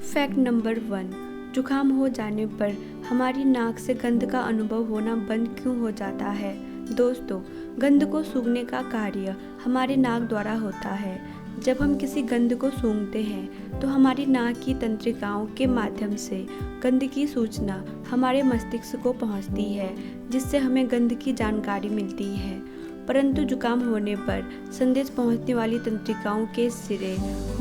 Fact number 1। जुकाम हो जाने पर हमारी नाक से गंध का अनुभव होना बंद क्यों हो जाता है? दोस्तों, गंध को सूंघने का कार्य हमारे नाक द्वारा होता है। जब हम किसी गंध को सूंघते हैं तो हमारी नाक की तंत्रिकाओं के माध्यम से गंध की सूचना हमारे मस्तिष्क को पहुंचती है, जिससे हमें गंध की जानकारी मिलती है। परंतु जुकाम होने पर संदेश पहुंचने वाली तंत्रिकाओं के सिरे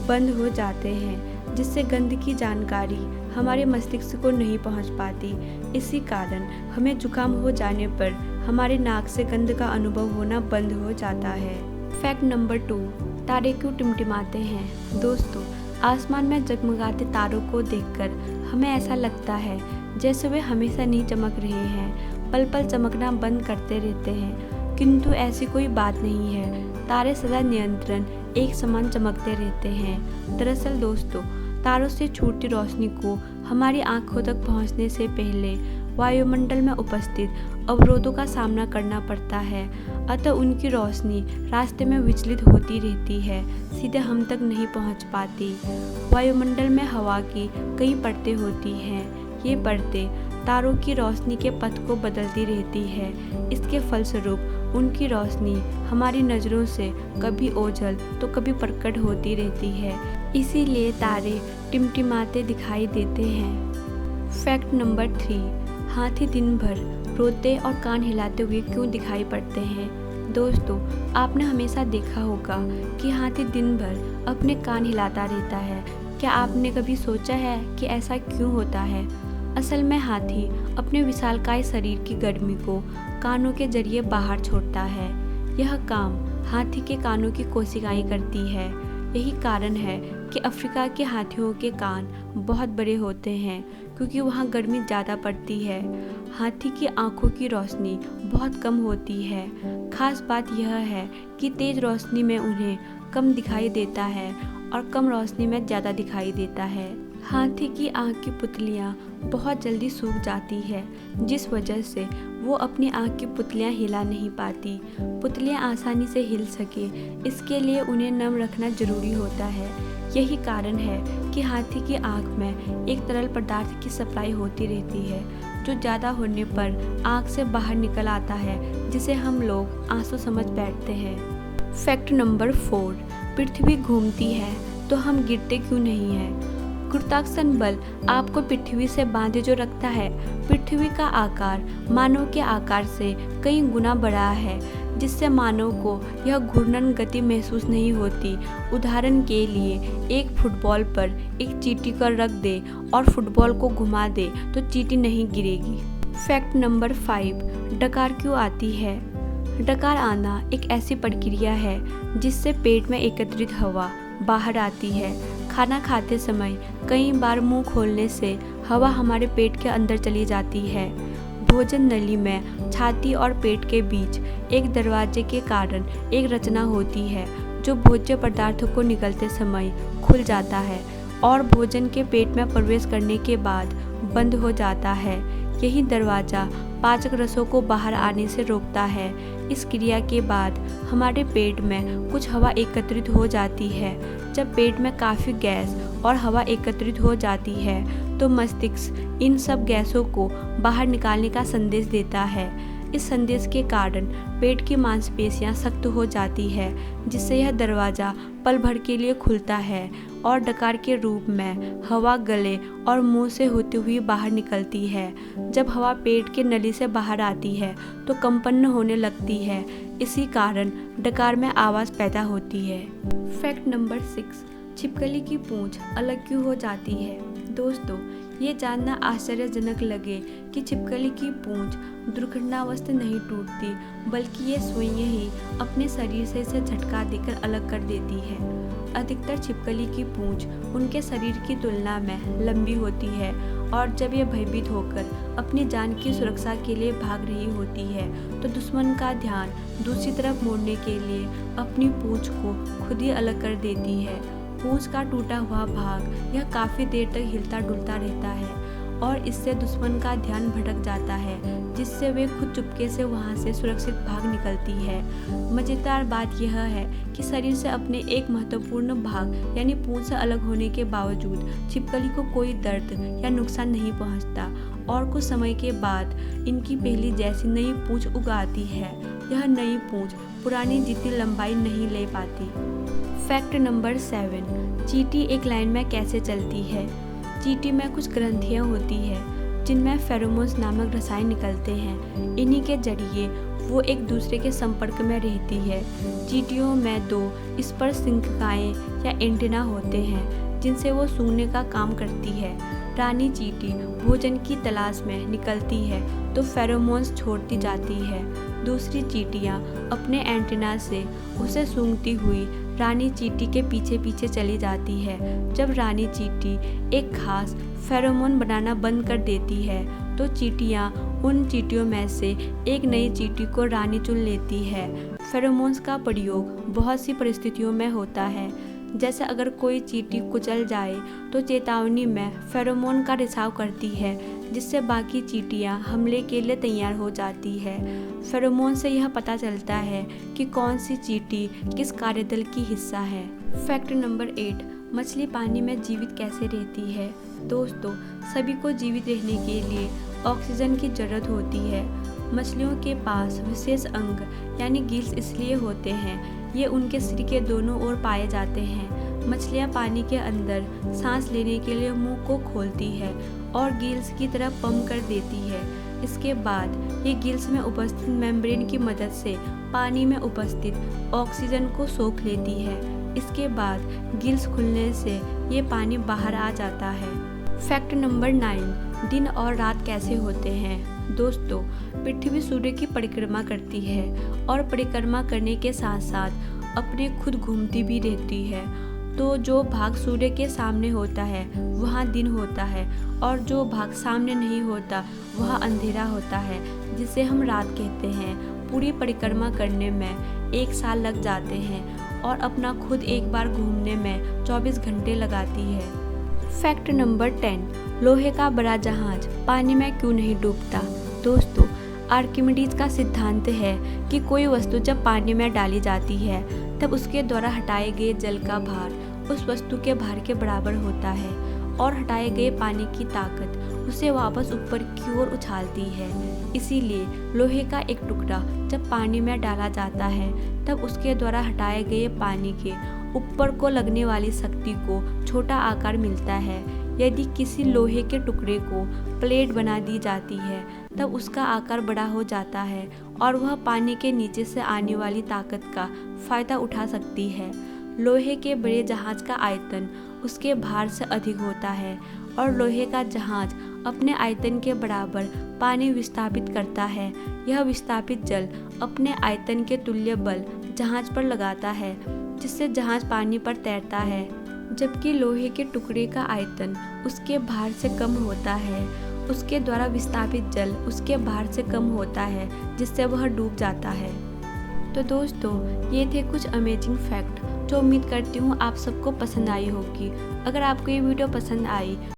बंद हो जाते हैं, जिससे गंध की जानकारी हमारे मस्तिष्क को नहीं पहुंच पाती। इसी कारण हमें जुकाम हो जाने पर हमारे नाक से गंध का अनुभव होना बंद हो जाता है। Fact number 2। तारे क्यों टिमटिमाते हैं? दोस्तों, आसमान में जगमगाते तारों को देखकर हमें ऐसा लगता है जैसे वे हमेशा नहीं चमक रहे हैं, पल पल चमकना बंद करते रहते हैं। किंतु ऐसी कोई बात नहीं है। तारे सदा निरंतर एक समान चमकते रहते हैं। दरअसल दोस्तों, तारों से छूटती रोशनी को हमारी आंखों तक पहुंचने से पहले वायुमंडल में उपस्थित अवरोधों का सामना करना पड़ता है। अतः उनकी रोशनी रास्ते में विचलित होती रहती है, सीधे हम तक नहीं पहुंच पाती। वायुमंडल में हवा की कई परतें होती हैं। ये परतें तारों की रोशनी के पथ को बदलती रहती है। इसके फलस्वरूप उनकी रोशनी हमारी नज़रों से कभी ओझल तो कभी प्रकट होती रहती है। इसीलिए तारे टिमटिमाते दिखाई देते हैं। Fact number 3। हाथी दिन भर रोते और कान हिलाते हुए क्यों दिखाई पड़ते हैं? दोस्तों, आपने हमेशा देखा होगा कि हाथी दिन भर अपने कान हिलाता रहता है। क्या आपने कभी सोचा है कि ऐसा क्यों होता है? असल में हाथी अपने विशालकाय शरीर की गर्मी को कानों के जरिए बाहर छोड़ता है। यह काम हाथी के कानों की कोशिकाएं करती है। यही कारण है कि अफ्रीका के हाथियों के कान बहुत बड़े होते हैं, क्योंकि वहाँ गर्मी ज़्यादा पड़ती है। हाथी की आंखों की रोशनी बहुत कम होती है। खास बात यह है कि तेज़ रोशनी में उन्हें कम दिखाई देता है और कम रोशनी में ज़्यादा दिखाई देता है। हाथी की आँख की पुतलियाँ बहुत जल्दी सूख जाती है, जिस वजह से वो अपनी आँख की पुतलियाँ हिला नहीं पाती। पुतलियाँ आसानी से हिल सके, इसके लिए उन्हें नम रखना जरूरी होता है। यही कारण है कि हाथी की आँख में एक तरल पदार्थ की सप्लाई होती रहती है, जो ज़्यादा होने पर आँख से बाहर निकल आता है, जिसे हम लोग आंसू समझ बैठते हैं। Fact number 4। पृथ्वी घूमती है तो हम गिरते क्यों नहीं हैं? गुरुत्वाकर्षण बल आपको पृथ्वी से बांधे जो रखता है। पृथ्वी का आकार मानव के आकार से कई गुना बड़ा है, जिससे मानव को यह घूर्णन गति महसूस नहीं होती। उदाहरण के लिए, एक फुटबॉल पर एक चींटी को रख दे और फुटबॉल को घुमा दे तो चींटी नहीं गिरेगी। Fact number 5। डकार क्यों आती है? डकार आना एक ऐसी प्रक्रिया है जिससे पेट में एकत्रित हवा बाहर आती है। खाना खाते समय कई बार मुंह खोलने से हवा हमारे पेट के अंदर चली जाती है। भोजन नली में छाती और पेट के बीच एक दरवाजे के कारण एक रचना होती है, जो भोज्य पदार्थों को निकलते समय खुल जाता है और भोजन के पेट में प्रवेश करने के बाद बंद हो जाता है। यही दरवाज़ा पाचक रसों को बाहर आने से रोकता है। इस क्रिया के बाद हमारे पेट में कुछ हवा एकत्रित हो जाती है। जब पेट में काफ़ी गैस और हवा एकत्रित हो जाती है तो मस्तिष्क इन सब गैसों को बाहर निकालने का संदेश देता है। इस संदेश के कारण पेट की मांसपेशियां सख्त हो जाती है, जिससे यह दरवाज़ा पल भर के लिए खुलता है और डकार के रूप में हवा गले और मुंह से होती हुई बाहर निकलती है। जब हवा पेट के नली से बाहर आती है तो कंपन होने लगती है। इसी कारण डकार में आवाज़ पैदा होती है। Fact number 6। छिपकली की पूंछ अलग क्यों हो जाती है? दोस्तों, ये जानना आश्चर्यजनक लगे कि छिपकली की पूंछ दुर्घटनावश नहीं टूटती, बल्कि ये स्वयं ही अपने शरीर से इसे झटका देकर अलग कर देती है। अधिकतर छिपकली की पूंछ उनके शरीर की तुलना में लंबी होती है और जब ये भयभीत होकर अपनी जान की सुरक्षा के लिए भाग रही होती है तो दुश्मन का ध्यान दूसरी तरफ मोड़ने के लिए अपनी पूंछ को खुद ही अलग कर देती है। पूंछ का टूटा हुआ भाग यह काफ़ी देर तक हिलता डुलता रहता है और इससे दुश्मन का ध्यान भटक जाता है, जिससे वे खुद चुपके से वहां से सुरक्षित भाग निकलती है। मज़ेदार बात यह है कि शरीर से अपने एक महत्वपूर्ण भाग यानी पूंछ से अलग होने के बावजूद छिपकली को कोई दर्द या नुकसान नहीं पहुंचता और कुछ समय के बाद इनकी पहली जैसी नई पूंछ उग आती है। यह नई पूंछ पुरानी जितनी लंबाई नहीं ले पाती। फैक्ट नंबर 7, चींटी एक लाइन में कैसे चलती है। चींटी में कुछ ग्रंथियां होती है जिनमें फेरोमोन्स नामक रसायन निकलते हैं। इन्हीं के जरिए वो एक दूसरे के संपर्क में रहती है। चींटियों में 2 स्पर्शसिंकिकाएं या एंटेना होते हैं जिनसे वो सूंघने का काम करती है। रानी चींटी भोजन की तलाश में निकलती है तो फेरोमोन्स छोड़ती जाती है। दूसरी चींटियां अपने एंटेना से उसे सूंघती हुई रानी चींटी के पीछे पीछे चली जाती है। जब रानी चींटी एक खास फेरोमोन बनाना बंद कर देती है तो चींटियां उन चींटियों में से एक नई चींटी को रानी चुन लेती है। फेरोमोन्स का प्रयोग बहुत सी परिस्थितियों में होता है, जैसे अगर कोई चींटी कुचल जाए तो चेतावनी में फेरोमोन का रिसाव करती है, जिससे बाकी चींटियां हमले के लिए तैयार हो जाती है। फेरोमोन से यह पता चलता है कि कौन सी चींटी किस कार्यदल की हिस्सा है। फैक्ट नंबर 8, मछली पानी में जीवित कैसे रहती है। दोस्तों, सभी को जीवित रहने के लिए ऑक्सीजन की जरूरत होती है। मछलियों के पास विशेष अंग यानी गिल्स इसलिए होते हैं, ये उनके सिर के दोनों ओर पाए जाते हैं। मछलियाँ पानी के अंदर सांस लेने के लिए मुंह को खोलती है और गिल्स की तरफ पंप कर देती है। इसके बाद ये गिल्स में उपस्थित मेम्ब्रेन की मदद से पानी में उपस्थित ऑक्सीजन को सोख लेती है। इसके बाद गिल्स खुलने से ये पानी बाहर आ जाता है। फैक्ट नंबर 9, दिन और रात कैसे होते हैं। दोस्तों, पृथ्वी सूर्य की परिक्रमा करती है और परिक्रमा करने के साथ साथ अपने खुद घूमती भी रहती है। तो जो भाग सूर्य के सामने होता है वहाँ दिन होता है और जो भाग सामने नहीं होता वहाँ अंधेरा होता है, जिसे हम रात कहते हैं। पूरी परिक्रमा करने में 1 साल लग जाते हैं और अपना खुद एक बार घूमने में 24 घंटे लगाती है। फैक्ट नंबर 10, लोहे का बड़ा जहाज पानी में क्यों नहीं डूबता। दोस्तों, आर्किमिडीज का सिद्धांत है कि कोई वस्तु जब पानी में डाली जाती है तब उसके द्वारा हटाए गए जल का भार उस वस्तु के भार के बराबर होता है और हटाए गए पानी की ताकत उसे वापस ऊपर की ओर उछालती है। इसीलिए लोहे का एक टुकड़ा जब पानी में डाला जाता है तब उसके द्वारा हटाए गए पानी के ऊपर को लगने वाली शक्ति को छोटा आकार मिलता है। यदि किसी लोहे के टुकड़े को प्लेट बना दी जाती है तब उसका आकार बड़ा हो जाता है और वह पानी के नीचे से आने वाली ताकत का फायदा उठा सकती है। लोहे के बड़े जहाज का आयतन उसके भार से अधिक होता है और लोहे का जहाज अपने आयतन के बराबर पानी विस्थापित करता है। यह विस्थापित जल अपने आयतन के तुल्य बल जहाज पर लगाता है, जिससे जहाज पानी पर तैरता है। जबकि लोहे के टुकड़े का आयतन उसके भार से कम होता है, उसके द्वारा विस्थापित जल उसके भार से कम होता है, जिससे वह डूब जाता है। तो दोस्तों, ये थे कुछ अमेजिंग फैक्ट जो उम्मीद करती हूँ आप सबको पसंद आई होगी। अगर आपको ये वीडियो पसंद आई